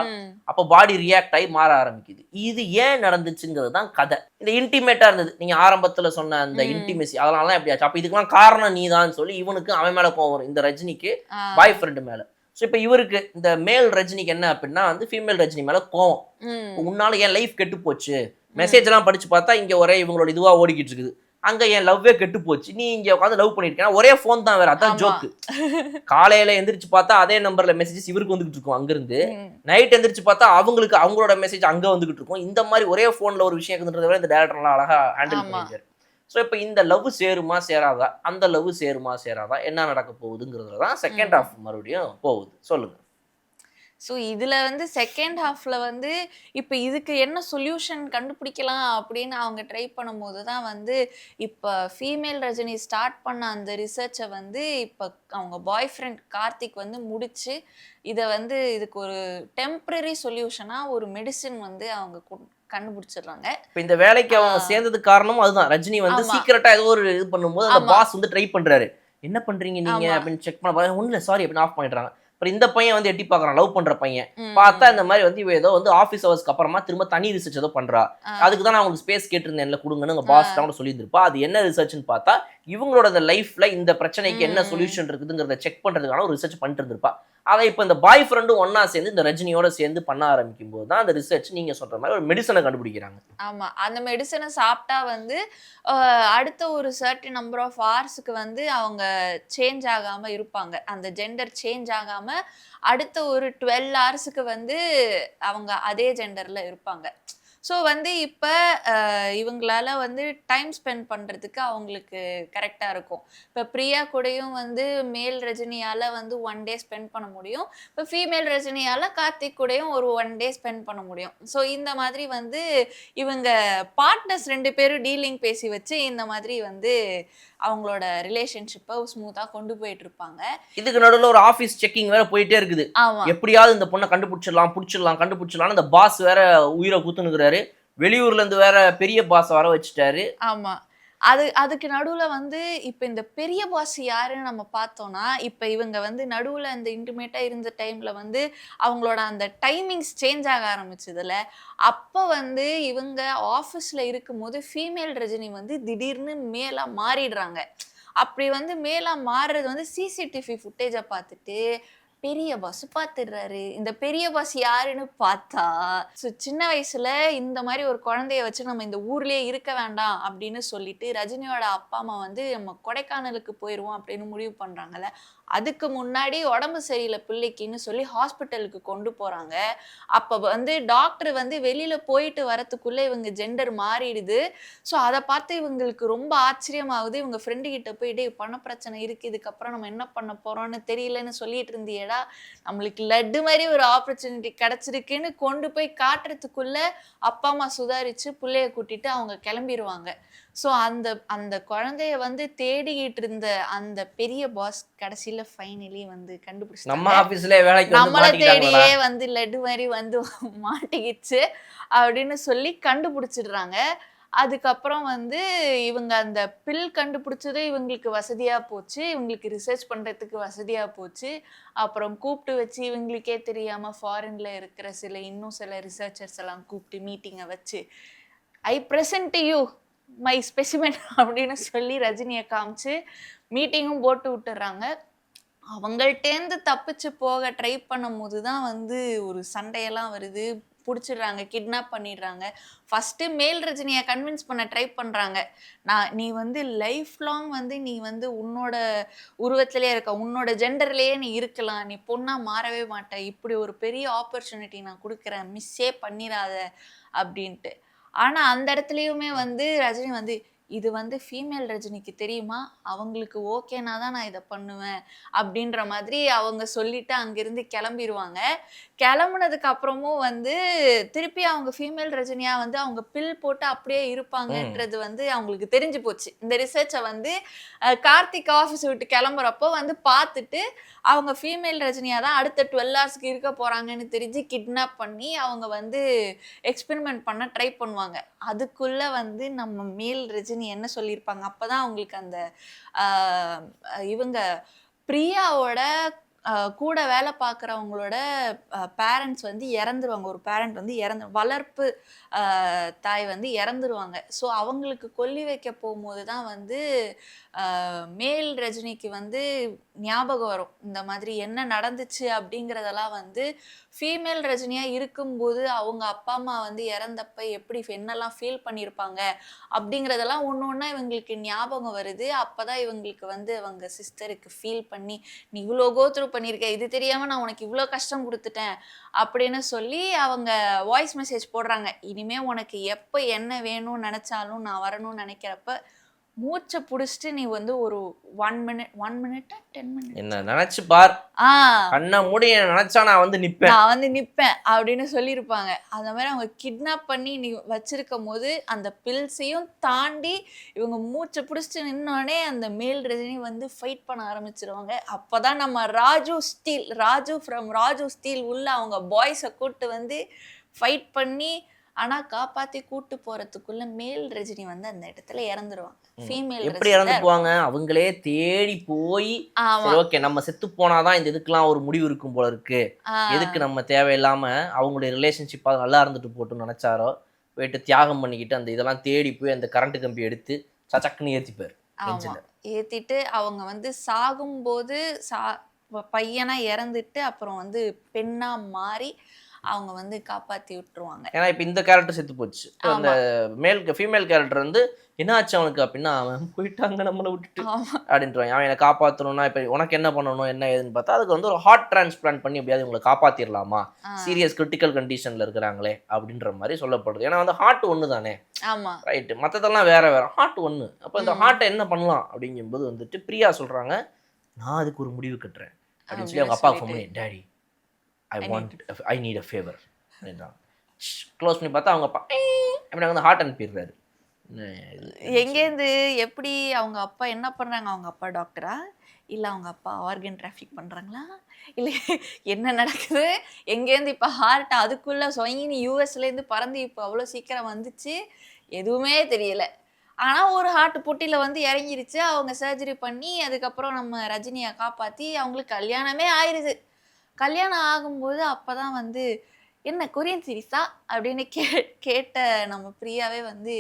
அப்போ பாடி ரியாக்ட் ஆகி மாற ஆரம்பிக்குது. இது ஏன் நடந்துச்சுங்கிறது தான் கதை. இந்த இன்டிமேட்டா இருந்தது, நீங்க ஆரம்பத்துல சொன்ன அந்த இன்டிமேசி, அதனாலதான் எப்படி ஆச்சு. அப்ப இதுக்கெல்லாம் காரணம் நீ தான் சொல்லி இவனுக்கு அவன் மேல கோவம் வரும், இந்த ரஜினிக்கு பாய் ஃப்ரெண்டு மேல. ஸோ இப்போ இவருக்கு இந்த மேல் ரஜினிக்கு என்ன அப்படின்னா வந்து ஃபீமேல் ரஜினி மேல கோவம். உன்னால என் லைஃப் கெட்டு போச்சு, மெசேஜ் எல்லாம் படிச்சு பார்த்தா இங்க ஒரே இவங்களோட இதுவா ஓடிக்கிட்டு இருக்குது, அங்க என் லவ்வே கெட்டு போச்சு, நீ இங்க உட்காந்து லவ் பண்ணிருக்கேன், ஒரே போன் தான் வேற, அதான் ஜோக்கு. காலையில எந்திரிச்சு பார்த்தா அதே நம்பர்ல மெசேஜஸ் இவருக்கு வந்துகிட்டு இருக்கும் அங்கிருந்து, நைட் எந்திரிச்சு பார்த்தா அவங்களுக்கு அவங்களோட மெசேஜ் அங்க வந்துகிட்டு இருக்கும். இந்த மாதிரி ஒரே போன்ல ஒரு விஷயம் இருக்குன்றத விட இந்த டேரக்டர்லாம் அழகா ஹேண்டில் பண்ணிருக்காரு. ஸோ இப்போ இந்த லவ் சேருமா சேராதா, அந்த லவ் சேருமா சேராதா, என்ன நடக்க போகுதுங்கிறதுல தான் செகண்ட் ஹாஃப் மறுபடியும் போகுது. சொல்லுங்க. ஸோ இதில் வந்து செகண்ட் ஹாஃபில் வந்து இப்போ இதுக்கு என்ன சொல்யூஷன் கண்டுபிடிக்கலாம் அப்படின்னு அவங்க ட்ரை பண்ணும்போது தான் வந்து இப்போ ஃபீமேல் ரஜினி ஸ்டார்ட் பண்ண அந்த ரிசர்ச்சை வந்து இப்போ அவங்க பாய் ஃப்ரெண்ட் கார்த்திக் வந்து முடித்து இதை வந்து இதுக்கு ஒரு டெம்பரரி சொல்யூஷனாக ஒரு மெடிசின் வந்து அவங்க கண்டுபிடிச்சிடுறாங்க. இப்போ இந்த வேலைக்கு அவங்க சேர்ந்ததுக்கு காரணமும் அதுதான். ரஜினி வந்து சீக்கிரட்டா ஏதோ ஒரு இது பண்ணும்போது அந்த பாஸ் வந்து ட்ரை பண்றாரு, என்ன பண்றீங்க நீங்க அப்படின்னு செக் பண்ண பாருங்க, ஒன்றும் இல்லை சாரி அப்படின்னு ஆஃப் பண்ணிடுறாங்க. அப்புறம் இந்த பையன் வந்து எட்டி பார்க்குறான், லவ் பண்ற பையன் பார்த்தா இந்த மாதிரி வந்து இவ ஏதோ வந்து ஆஃபீஸ் ஹவர்ஸ்க்கு அப்புறமா திரும்ப தனி ரிசர்ச் ஏதோ பண்றா, அதுக்கு தான் நான் உங்களுக்கு ஸ்பேஸ் கேட்டிருந்தேன்ல கொடுங்கன்னு உங்க பாஸ் கூட சொல்லியிருந்திருப்பா. அது என்ன ரிசர்ச்னு பார்த்தா இவங்களோட இந்த லைஃப்ல இந்த பிரச்சனைக்கு என்ன சொல்யூஷன் இருக்குதுங்கிறத செக் பண்றதுக்கான ஒரு ரிசர்ச் பண்ணிட்டு இருந்திருப்பா. அதை இப்போ இந்த பாய் ஃப்ரெண்டும் ஒன்னா சேர்ந்து இந்த ரஜினியோட சேர்ந்து பண்ண ஆரம்பிக்கும் போது தான் அந்த ரிசர்ச் நீங்க சொல்ற மாதிரி ஒரு மெடிசனை கண்டுபிடிக்கிறாங்க. ஆமா, அந்த மெடிசனை சாப்பிட்டா வந்து அடுத்த ஒரு சர்டன் நம்பர் ஆஃப் ஹவர்ஸ்க்கு வந்து அவங்க சேஞ்ச் ஆகாம இருப்பாங்க, அந்த ஜெண்டர் சேஞ்ச் ஆகாம அடுத்த ஒரு 12 ஹவர்ஸ்க்கு வந்து அவங்க அதே ஜெண்டர்ல இருப்பாங்க. ஸோ வந்து இப்போ இவங்களால வந்து டைம் ஸ்பெண்ட் பண்ணுறதுக்கு அவங்களுக்கு கரெக்டாக இருக்கும். இப்போ பிரியா கூடயும் வந்து மேல் ரஜினியால் வந்து 1 day ஸ்பெண்ட் பண்ண முடியும், இப்போ ஃபீமேல் ரஜினியால் கார்த்திக் கூடயும் ஒரு 1 day ஸ்பெண்ட் பண்ண முடியும். ஸோ இந்த மாதிரி வந்து இவங்க பார்ட்னர்ஸ் 2 பேரும் டீலிங் பேசி வச்சு இந்த மாதிரி வந்து அவங்களோட ரிலேஷன்ஷிப்பை ஸ்மூத்தாக கொண்டு போயிட்டு இருப்பாங்க. இதுக்கு நடுவில் ஒரு ஆஃபீஸ் செக்கிங் வேற போயிட்டே இருக்குது. எப்படியாவது இந்த பொண்ணை கண்டுபிடிச்சிடலாம். இந்த பாஸ் வேற உயிரை குத்துனுக்குறாரு, வெளியூர்ல இருந்து வேற பெரிய பாஸ் வர வச்சுட்டாரு. ஆமா, அதுக்கு நடுவுல வந்து இப்ப இந்த பெரிய பாஸ் யாருன்னு நம்ம பார்த்தோம்னா, இப்ப இவங்க வந்து நடுவுல இந்த இன்டிமேட்டா இருந்த டைம்ல வந்து அவங்களோட அந்த டைமிங்ஸ் சேஞ்ச் ஆக ஆரம்பிச்சதுல, அப்ப வந்து இவங்க ஆஃபீஸ்ல இருக்கும்போது ஃபீமேல் ரஜினி வந்து திடீர்னு மேலா மாறிடுறாங்க. அப்படி வந்து மேலா மாறுறது வந்து சிசிடிவி ஃபுட்டேஜ பார்த்துட்டு பெரிய பாஸ் பார்த்துடுறாரு. இந்த பெரிய பாஸ் யாருன்னு பார்த்தா, சின்ன வயசுல இந்த மாதிரி ஒரு குழந்தைய வச்சு நம்ம இந்த ஊர்லயே இருக்க வேண்டாம் அப்படின்னு சொல்லிட்டு ரஜினியோட அப்பா அம்மா வந்து நம்ம கொடைக்கானலுக்கு போயிருவோம் அப்படின்னு முடிவு பண்றாங்கல்ல. அதுக்கு முன்னாடி உடம்பு சரியில்லை பிள்ளைக்குன்னு சொல்லி ஹாஸ்பிட்டலுக்கு கொண்டு போறாங்க. அப்ப வந்து டாக்டர் வந்து வெளியில போயிட்டு வரத்துக்குள்ள இவங்க ஜெண்டர் மாறிடுது. ஸோ அதை பார்த்து இவங்களுக்கு ரொம்ப ஆச்சரியமாகுது. இவங்க ஃப்ரெண்டு கிட்ட போய் டே பண பிரச்சனை இருக்கு, இதுக்கப்புறம் நம்ம என்ன பண்ண போறோம்னு தெரியலன்னு சொல்லிட்டு இருந்தியடா, நம்மளுக்கு லட்டு மாதிரி ஒரு ஆப்பர்ச்சுனிட்டி கிடைச்சிருக்குன்னு கொண்டு போய் காட்டுறதுக்குள்ள அப்பா அம்மா சுதாரிச்சு பிள்ளைய கூட்டிட்டு அவங்க கிளம்பிடுவாங்க. ஸோ அந்த அந்த குழந்தைய வந்து தேடிக்கிட்டு இருந்த அந்த பெரிய பாஸ் கடைசியில ஃபைனலி வந்து கண்டுபிடிச்சாங்க. நம்ம ஆபீஸ்ல வேலைக்கு நம்மள தேடியே வந்து லட்டு மாதிரி வந்து மாட்டிக்கிச்சு அப்படின்னு சொல்லி கண்டுபிடிச்சிடுறாங்க. அதுக்கப்புறம் வந்து இவங்க அந்த பில் கண்டுபிடிச்சதே இவங்களுக்கு வசதியா போச்சு. இவங்களுக்கு ரிசர்ச் பண்றதுக்கு வசதியா போச்சு. அப்புறம் கூப்பிட்டு வச்சு இவங்களுக்கே தெரியாம ஃபாரின்ல இருக்கிற இன்னும் சில ரிசர்ச்சர்ஸ் எல்லாம் கூப்பிட்டு மீட்டிங்கை வச்சு ஐ பிரசன்ட் யூ மை ஸ்பெசிமென் அப்படின்னு சொல்லி ரஜினியை காமிச்சு மீட்டிங்கும் போட்டு விட்டுறாங்க. அவங்கள்ட்டேருந்து தப்பிச்சு போக ட்ரை பண்ணும் போது தான் வந்து ஒரு சண்டையெல்லாம் வருது. பிடிச்சிடுறாங்க, கிட்னாப் பண்ணிடுறாங்க. ஃபஸ்ட்டு மேல் ரஜினியை கன்வின்ஸ் பண்ண ட்ரை பண்ணுறாங்க. நீ வந்து லைஃப் லாங் வந்து நீ வந்து உன்னோட உருவத்திலே இருக்க, உன்னோட ஜெண்டர்லேயே நீ இருக்கலாம், நீ பொண்ணாக மாறவே மாட்ட, இப்படி ஒரு பெரிய ஆப்பர்ச்சுனிட்டி நான் கொடுக்குறேன், மிஸ்ஸே பண்ணிடாத அப்படின்ட்டு. ஆனால் அந்த இடத்துலையுமே வந்து ரஜினி வந்து இது வந்து ஃபீமேல் ரஜினிக்கு தெரியுமா, அவங்களுக்கு ஓகேனா தான் நான் இதை பண்ணுவேன் அப்படின்ற மாதிரி அவங்க சொல்லிட்டு அங்கிருந்து கிளம்பிடுவாங்க. கிளம்புனதுக்கு அப்புறமும் வந்து திருப்பி அவங்க ஃபீமேல் ரஜினியா வந்து அவங்க பில் போட்டு அப்படியே இருப்பாங்கன்றது வந்து அவங்களுக்கு தெரிஞ்சு போச்சு. இந்த ரிசர்ச்சை வந்து கார்த்திக் ஆஃபீஸ் விட்டு கிளம்புறப்போ வந்து பார்த்துட்டு அவங்க ஃபீமேல் ரஜினியா தான் அடுத்த 12 ஹவர்ஸ்க்கு இருக்க போறாங்கன்னு தெரிஞ்சு கிட்னாப் பண்ணி அவங்க வந்து எக்ஸ்பெரிமெண்ட் பண்ண ட்ரை பண்ணுவாங்க. அதுக்குள்ள வந்து நம்ம மேல் ரஜினி என்ன சொல்லியிருப்பாங்க, அப்பதான் அவங்களுக்கு அந்த இவங்க பிரியாவோட கூட வேலை பார்க்குறவங்களோட பேரண்ட்ஸ் வந்து இறந்துருவாங்க. ஒரு பேரண்ட் வந்து வளர்ப்பு தாய் வந்து இறந்துருவாங்க. ஸோ அவங்களுக்கு கொல்லி வைக்க போகும்போது தான் வந்து மேல் ரஜினிக்கு வந்து ஞாபகம் வரும், இந்த மாதிரி என்ன நடந்துச்சு அப்படிங்கிறதெல்லாம் வந்து ஃபீமேல் ரஜினியாக இருக்கும்போது அவங்க அப்பா அம்மா வந்து இறந்தப்ப எப்படி என்னெல்லாம் ஃபீல் பண்ணியிருப்பாங்க அப்படிங்கிறதெல்லாம் ஒன்று ஒன்றா இவங்களுக்கு ஞாபகம் வருது. அப்போ தான் இவங்களுக்கு வந்து அவங்க சிஸ்டருக்கு ஃபீல் பண்ணி நீ இவ்வளோ கோத்ரூ பண்ணியிருக்கேன், இது தெரியாமல் நான் உனக்கு இவ்வளோ கஷ்டம் கொடுத்துட்டேன் அப்படின்னு சொல்லி அவங்க வாய்ஸ் மெசேஜ் போடுறாங்க. இனிமே உனக்கு எப்போ என்ன வேணும்னு நினச்சாலும் நான் வரணும்னு நினைக்கிறப்ப மூச்சை புடிச்சிட்டு நீ வந்து ஒரு 1 minute 10 minutes என்ன நினைச்சு பார், கண்ணை மூடி நினைச்சா நான் வந்து நிப்பேன் அப்படின்னு சொல்லியிருப்பாங்க. அந்த மாதிரி அவங்க கிட்னாப் பண்ணி நீ வச்சிருக்கும் போது அந்த பில்ஸையும் தாண்டி இவங்க மூச்சை பிடிச்சிட்டு நின்னோடனே அந்த மேல் ரஜினி வந்து ஃபைட் பண்ண ஆரம்பிச்சிருவாங்க. அப்போதான் நம்ம ராஜு ஃப்ரம் ராஜு ஸ்டீல் உள்ள அவங்க பாய்ஸை கூட்டு வந்து ஃபைட் பண்ணி ஆனால் காப்பாற்றி கூட்டு போறதுக்குள்ள மேல் ரஜினி வந்து அந்த இடத்துல இறந்துருவாங்க. ஃபீமேல் எப்படி இறந்துக்குவாங்க, அவங்களே தேடி போய் ஓகே நம்ம செத்து போனாதான் இந்த இதுக்கெல்லாம் ஒரு முடிவு இருக்கும் போல இருக்கு, எதுக்கு நம்ம தேவையில்லாம அவங்களுடைய ரிலேஷன்ஷிப்பாக நல்லா இருந்துட்டு போட்டுன்னு நினைச்சாரோ, போயிட்டு தியாகம் பண்ணிக்கிட்டு அந்த இதெல்லாம் தேடி போய் அந்த கரண்ட் கம்பி எடுத்து சச்சக்குன்னு ஏற்றிப்பார். ஏற்றிட்டு அவங்க வந்து சாகும்போது பையனா இறந்துட்டு அப்புறம் வந்து பெண்ணா மாறி அவங்க வந்து காப்பாற்றி விட்டுருவாங்க. ஏன்னா இப்போ இந்த கேரக்டர் செத்து போச்சு, அந்த ஃபீமேல் கேரக்டர் வந்து என்ன ஆச்சு அவனுக்கு அப்படின்னா அவன் போயிட்டாங்க நம்மளை விட்டுட்டு அப்படின்றான். அவன் என்னை காப்பாற்றணும்னா இப்போ உனக்கு என்ன பண்ணணும் என்ன ஏதுன்னு பார்த்தா அதுக்கு வந்து ஒரு ஹார்ட் டிரான்ஸ்பிளான்ட் பண்ணி எப்படியாவது உங்களை காப்பாற்றிடலாமா, சீரியஸ் கிரிட்டிக்கல் கண்டிஷனில் இருக்கிறாங்களே அப்படின்ற மாதிரி சொல்லப்படுது. ஏன்னா வந்து ஹார்ட் ஒன்று தானே, ரைட்டு, மற்றதெல்லாம் வேற ஹார்ட் ஒன்று. அப்போ இந்த ஹார்ட்டை என்ன பண்ணலாம் அப்படிங்கும்போது வந்துட்டு பிரியா சொல்கிறாங்க நான் அதுக்கு ஒரு முடிவு கட்டுறேன் அப்படின்னு சொல்லி அவங்க அப்பா ஃபோன் பண்ணி daddy I need a favor அப்படின்றாங்க. க்ளோஸ் பண்ணி பார்த்தா அவங்க அப்பா அப்படி வந்து ஹார்ட் அனுப்பிடுறாரு. எங்கேருந்து எப்படி அவங்க அப்பா என்ன பண்ணுறாங்க, அவங்க அப்பா டாக்டரா இல்லை அவங்க அப்பா ஆர்கன் டிராஃபிக் பண்ணுறாங்களா இல்லை என்ன நடக்குது, எங்கேருந்து இப்போ ஹார்ட் அதுக்குள்ளே சொயின்னு யூஎஸ்லேருந்து பறந்து இப்போ அவ்வளோ சீக்கிரம் வந்துச்சு, எதுவுமே தெரியல. ஆனா ஒரு ஹார்ட் பொட்டியில வந்து இறங்கிருச்சு. அவங்க சர்ஜரி பண்ணி அதுக்கப்புறம் நம்ம ரஜினியை காப்பாத்தி அவங்களுக்கு கல்யாணமே ஆயிருது. கல்யாணம் ஆகும்போது அப்பதான் வந்து என்ன கொரியன் சீரிஸா அப்படின்னு கேட்ட நம்ம பிரியாவே வந்து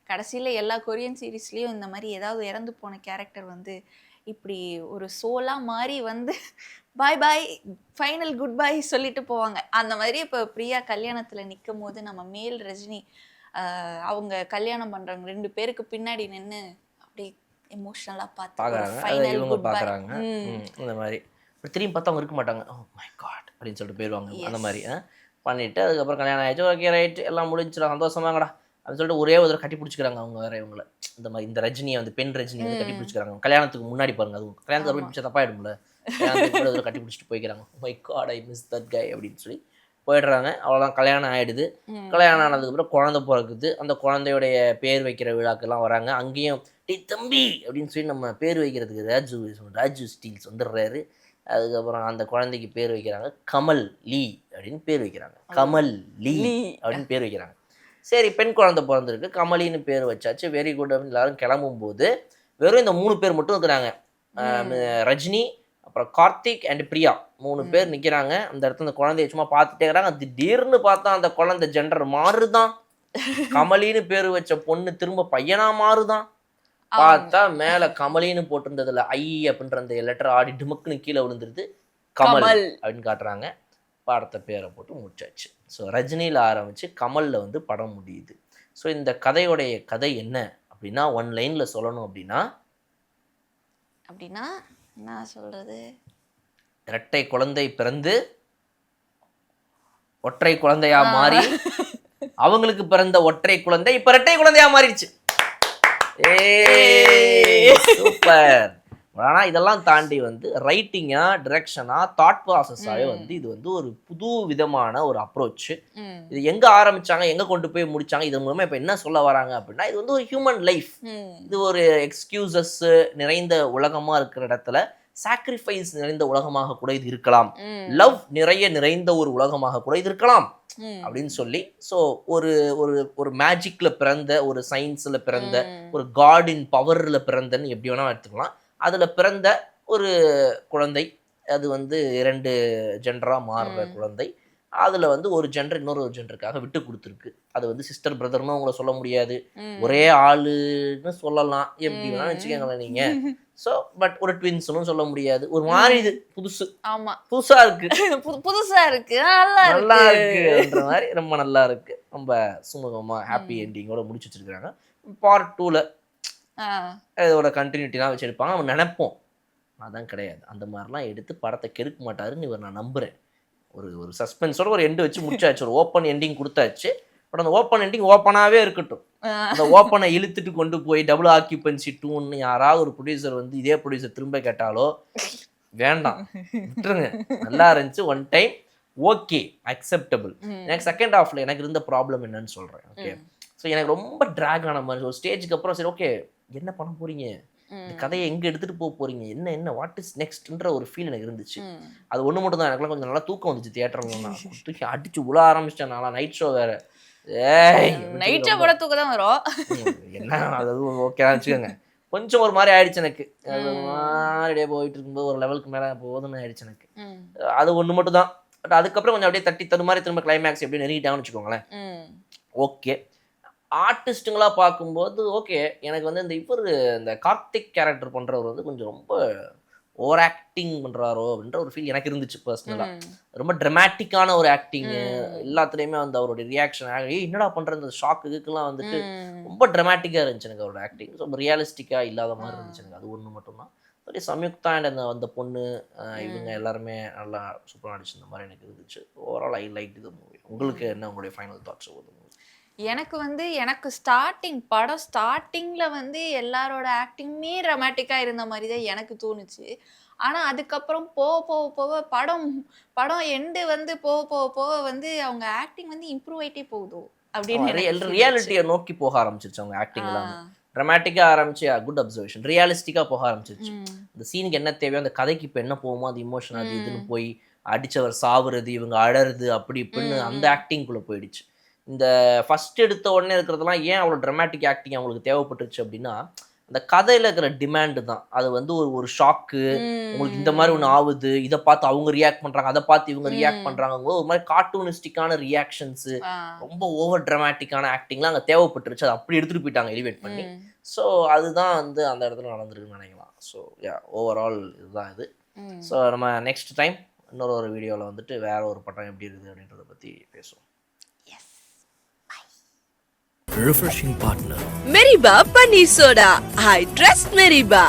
கடைசியில எல்லா கொரியன் சீரீஸ்லயும் இந்த மாதிரி ஏதாவது இறந்து போன கேரக்டர் வந்து இப்படி ஒரு சோலா மாதிரி வந்து பாய் பாய் ஃபைனல் குட் பாய் சொல்லிட்டு போவாங்க. அந்த மாதிரி இப்போ பிரியா கல்யாணத்துல நிற்கும் போது நம்ம மேல் ரஜினி அவங்க கல்யாணம் பண்றவங்க 2 பேருக்கு பின்னாடி நின்று அப்படியே எமோஷனலா பார்க்குறாங்க. இந்த மாதிரி திரும்பி பார்த்தா அவங்க இருக்க மாட்டாங்க. ஓ மை காட் அப்படின்னு சொல்லிட்டு போயிடுவாங்க. அந்த மாதிரி பண்ணிட்டு அதுக்கப்புறம் கல்யாணம் ஆயிடுச்சு. ஓகே ரைட் எல்லாம் முடிஞ்சிடும் சந்தோஷமாங்கடா அப்படின்னு சொல்லிட்டு ஒரே ஒரு கட்டி பிடிச்சிக்கிறாங்க. அவங்க வேற இவங்களை இந்த மாதிரி இந்த ரஜினியை வந்து பெண் ரஜினி வந்து கட்டி பிடிச்சிக்கிறாங்க. கல்யாணத்துக்கு முன்னாடி பாருங்க, அதுவும் கல்யாணத்துக்கு பிடிச்சா தப்பாயிடும்ல, கல்யாணத்துக்கு கட்டி பிடிச்சிட்டு போய்க்கிறாங்க. My god I miss that guy அப்படின்னு சொல்லி போயிடுறாங்க. அவ்வளோதான், கல்யாணம் ஆகிடுது. கல்யாணம் ஆனதுக்கப்புறம் குழந்தை பிறக்குது. அந்த குழந்தையுடைய பேர் வைக்கிற விழாக்கெல்லாம் வராங்க. அங்கேயும் டே தம்பி அப்படின்னு சொல்லி நம்ம பேர் வைக்கிறதுக்கு ராஜு ஸ்டீல்ஸ் வந்துடுறாரு. அதுக்கப்புறம் அந்த குழந்தைக்கு பேர் வைக்கிறாங்க கமல் லீ அப்படின்னு பேர் வைக்கிறாங்க. கமல் லீ அப்படின்னு பேர் வைக்கிறாங்க. சரி, பெண் குழந்தை பிறந்திருக்கு, கமலின்னு பேர் வச்சாச்சு, வெரி குட் அப்படின்னு எல்லாரும் கிளம்பும் போது வெறும் இந்த 3 பேர் மட்டும் இருக்கிறாங்க. ரஜினி, அப்புறம் கார்த்திக் அண்ட் பிரியா 3 பேர் நிற்கிறாங்க. அந்த இடத்துல அந்த குழந்தைய சும்மா பார்த்துட்டே இருக்கிறாங்க. திடீர்னு பார்த்தா அந்த குழந்தை ஜெண்டர் மாறுதான். கமலின்னு பேர் வச்ச பொண்ணு திரும்ப பையனா மாறுதான். பார்த்தா மேல கமலின்னு போட்டிருந்ததுல ஐ அப்படின்ற அந்த லெட்டர் ஆடி டிமுக்குன்னு கீழே விழுந்துருது. கமல் அப்படின்னு காட்டுறாங்க. படத்தை பேரை போட்டு முடிச்சாச்சு. ஸோ ரஜினியில் ஆரம்பிச்சு கமலில் வந்து படம் முடியுது. ஸோ இந்த கதையோடைய கதை என்ன அப்படின்னா, 1 லைனில் சொல்லணும் அப்படின்னா என்ன சொல்றது, இரட்டை குழந்தை பிறந்து ஒற்றை குழந்தையா மாறி அவங்களுக்கு பிறந்த ஒற்றை குழந்தை இப்ப இரட்டை குழந்தையா மாறிடுச்சு. சூப்பர். ஆனா இதெல்லாம் தாண்டி வந்து ரைட்டிங்கா, டிரெக்ஷனா, தாட் ப்ராசஸாவே வந்து இது வந்து ஒரு புது விதமான ஒரு அப்ரோச். இது எங்க ஆரம்பிச்சாங்க, எங்க கொண்டு போய் முடிச்சாங்க, இது மூலமா இப்ப என்ன சொல்ல வராங்க அப்படின்னா, இது வந்து ஒரு ஹியூமன் லைஃப். இது ஒரு எக்ஸ்கியூசஸ் நிறைந்த உலகமா இருக்கிற இடத்துல சாக்ரிஃபைஸ் நிறைந்த உலகமாக கூட இது இருக்கலாம், லவ் நிறைந்த ஒரு உலகமாக கூட இது இருக்கலாம் அப்படின்னு சொல்லி, ஸோ ஒரு ஒரு ஒரு மேஜிக்ல பிறந்த, ஒரு சயின்ஸ்ல பிறந்த, ஒரு காடின் பவர்ல பிறந்தன்னு எப்படி வேணா எடுத்துக்கலாம். அதுல பிறந்த ஒரு குழந்தை, அது வந்து 2 ஜெண்டரா மாறுற குழந்தை. அதுல வந்து ஒரு ஜெண்டர் இன்னொரு ஜெண்டருக்காக விட்டு கொடுத்துருக்கு. அது வந்து சிஸ்டர் பிரதர்னு அவங்கள சொல்ல முடியாது, ஒரே ஆளுன்னு சொல்லலாம், எப்படி வேணா வச்சுக்கோங்களேன் நீங்க. ஸோ பட் ஒரு ட்வின்ஸ்னும் சொல்ல முடியாது. ஒரு மாதிரி இது புதுசா இருக்கு, நல்லா இருக்குன்ற மாதிரி ரொம்ப நல்லா இருக்கு. ரொம்ப சுமூகமா ஹாப்பி என்டிங்கோட முடிச்சு வச்சிருக்காங்க. பார்ட் 2ல இதோட கண்டினியூட்டிலாம் வச்சிருப்பாங்க. அவன் நினைப்போம், அதான் கிடையாது. அந்த மாதிரிலாம் எடுத்து படத்தை கெடுக்க மாட்டாருன்னு இவர் நான் நம்புறேன். ஒரு சஸ்பென்ஸோட ஒரு எண்டு வச்சு முடிச்சாச்சு, ஒரு ஓப்பன் எண்டிங் கொடுத்தாச்சு. பட் அந்த ஓப்பன் எண்டிங் ஓப்பனாகவே இருக்கட்டும். அந்த ஓப்பனை இழுத்துட்டு கொண்டு போய் டபுள் ஆக்கியூபன்சி 2ன்னு யாராவது ஒரு ப்ரொடியூசர் வந்து இதே ப்ரொடியூசர் திரும்ப கேட்டாலோ வேண்டாம், விட்டுருங்க. நல்லா இருந்துச்சு, 1 டைம் ஓகே, அக்செப்டபிள். எனக்கு செகண்ட் ஹாஃப்ல எனக்கு இருந்த ப்ராப்ளம் என்னன்னு சொல்றேன். ஓகே, ஸோ எனக்கு ரொம்ப ட்ராக் ஆன மாதிரி ஒரு ஸ்டேஜுக்கு அப்புறம் சரி ஓகே என்ன பண்ண போறீங்க, இந்த கதையை எங்க எடுத்துட்டு போக போறீங்க, என்ன வாட் இஸ் நெக்ஸ்ட்ன்ற ஒரு ஃபீல் எனக்கு இருந்துச்சு. அது ஒண்ணு மட்டும் தான், எனக்குலாம் கொஞ்சம் நல்லா தூக்கம் வந்துச்சு. தியேட்டர்ல தூக்கி அடிச்சு உள்ள ஆரம்பிச்சிட்டேன். நாளா நைட் ஷோ வேற, நைட் ஷோ கூட தூக்கம் தான் வரும். என்ன அது ஓகே வச்சுக்கோங்க. கொஞ்சம் ஒரு மாதிரி ஆயிடுச்சு எனக்கு. அது மாதிரியே போயிட்டு இருக்கும்போது ஒரு லெவலுக்கு மேல போதும்னு ஆயிடுச்சு எனக்கு. அது ஒண்ணு மட்டும் தான். பட் அதுக்கப்புறம் கொஞ்சம் அப்படியே தட்டி தரு மாதிரி திரும்ப கிளைமேக்ஸ் எப்படி நெருங்கிட்டாங்கன்னு வச்சுக்கோங்களேன். ஓகே, ஆர்டிஸ்ட்டுங்களா பார்க்கும்போது ஓகே, எனக்கு வந்து இந்த கார்த்திக் கேரக்டர் பண்றவர் வந்து கொஞ்சம் ரொம்ப ஓவர் ஆக்டிங் பண்றாரோ அப்படின்ற ஒரு ஃபீல் எனக்கு இருந்துச்சு பர்சனலா. ரொம்ப ட்ராமாட்டிக்கான ஒரு ஆக்டிங், எல்லாத்துலயுமே வந்து அவருடைய ரியாக்ஷன், என்னடா பண்ற இந்த ஷாக்குக்கெல்லாம் வந்துட்டு ரொம்ப ட்ராமாட்டிக்கா இருந்துச்சு எனக்கு அவரோட ஆக்டிங். ரொம்ப ரியலிஸ்டிக்கா இல்லாத மாதிரி இருந்துச்சு எனக்கு. அது ஒன்று மட்டும்தான். சரி, சம்யுக்தா அண்ட் அந்த பொண்ணு இவங்க எல்லாருமே நல்லா சூப்பராக நடிச்சிருந்த மாதிரி எனக்கு இருந்துச்சு. Overall I like the movie. உங்களுக்கு என்ன உங்களுடைய final thoughts over the movie? எனக்கு படம் ஸ்டார்டிங்ல வந்து எல்லாரோட ஆக்டிங்குமே ட்ராமாட்டிக்கா இருந்த மாதிரி தான் எனக்கு தோணுச்சு. ஆனா அதுக்கப்புறம் போக படம் எண்டு வந்து போக வந்து அவங்க ஆக்டிங் வந்து இம்ப்ரூவ் ஆயிட்டே போகுதோ அப்படின்னு ரியாலிட்டியை நோக்கி போக ஆரம்பிச்சிருச்சு அவங்க ஆக்டிங் எல்லாம். ட்ராமாட்டிக்கா ஆரம்பிச்சு, குட் அப்சர்வேஷன், ரியலிஸ்டிக்கா போக ஆரம்பிச்சிருச்சு. இந்த சீனுக்கு என்ன தேவையோ, அந்த கதைக்கு இப்போ என்ன போகுமோ, அது இமோஷன் அது இதுன்னு போய் அடிச்சவர் சாவுறது, இவங்க அழறது, அப்படி இப்படின்னு அந்த ஆக்டிங்குள்ள போயிடுச்சு. இந்த ஃபர்ஸ்ட் எடுத்த உடனே இருக்கிறதெல்லாம் ஏன் அவ்வளோ ட்ராமாட்டிக் ஆக்டிங் அவங்களுக்கு தேவைப்பட்டுருச்சு அப்படின்னா அந்த கதையில் இருக்கிற டிமாண்டு தான். அது வந்து ஒரு ஷாக்கு, உங்களுக்கு இந்த மாதிரி ஒன்று ஆகுது, இதை பார்த்து அவங்க ரியாக்ட் பண்ணுறாங்க, அதை பார்த்து இவங்க ரியாக்ட் பண்ணுறாங்க, ஒரு மாதிரி கார்ட்டூனிஸ்டிக்கான ரியாக்ஷன்ஸு, ரொம்ப ஓவர் ட்ராமாட்டிக்கான ஆக்டிங்லாம் அங்கே தேவைப்பட்டுருச்சு. அதை அப்படி எடுத்துகிட்டு போயிட்டாங்க எலிவேட் பண்ணி. ஸோ அதுதான் வந்து அந்த இடத்துல நடந்திருக்குன்னு நினைக்கலாம். ஸோ ஓவரால் இதுதான் இது. ஸோ நம்ம நெக்ஸ்ட் டைம் இன்னொரு வீடியோவில் வந்துட்டு வேற ஒரு படம் எப்படி இருக்குது அப்படின்றத பற்றி பேசுவோம். Refreshing partner. Meriba Paneer Soda. I trust Meriba.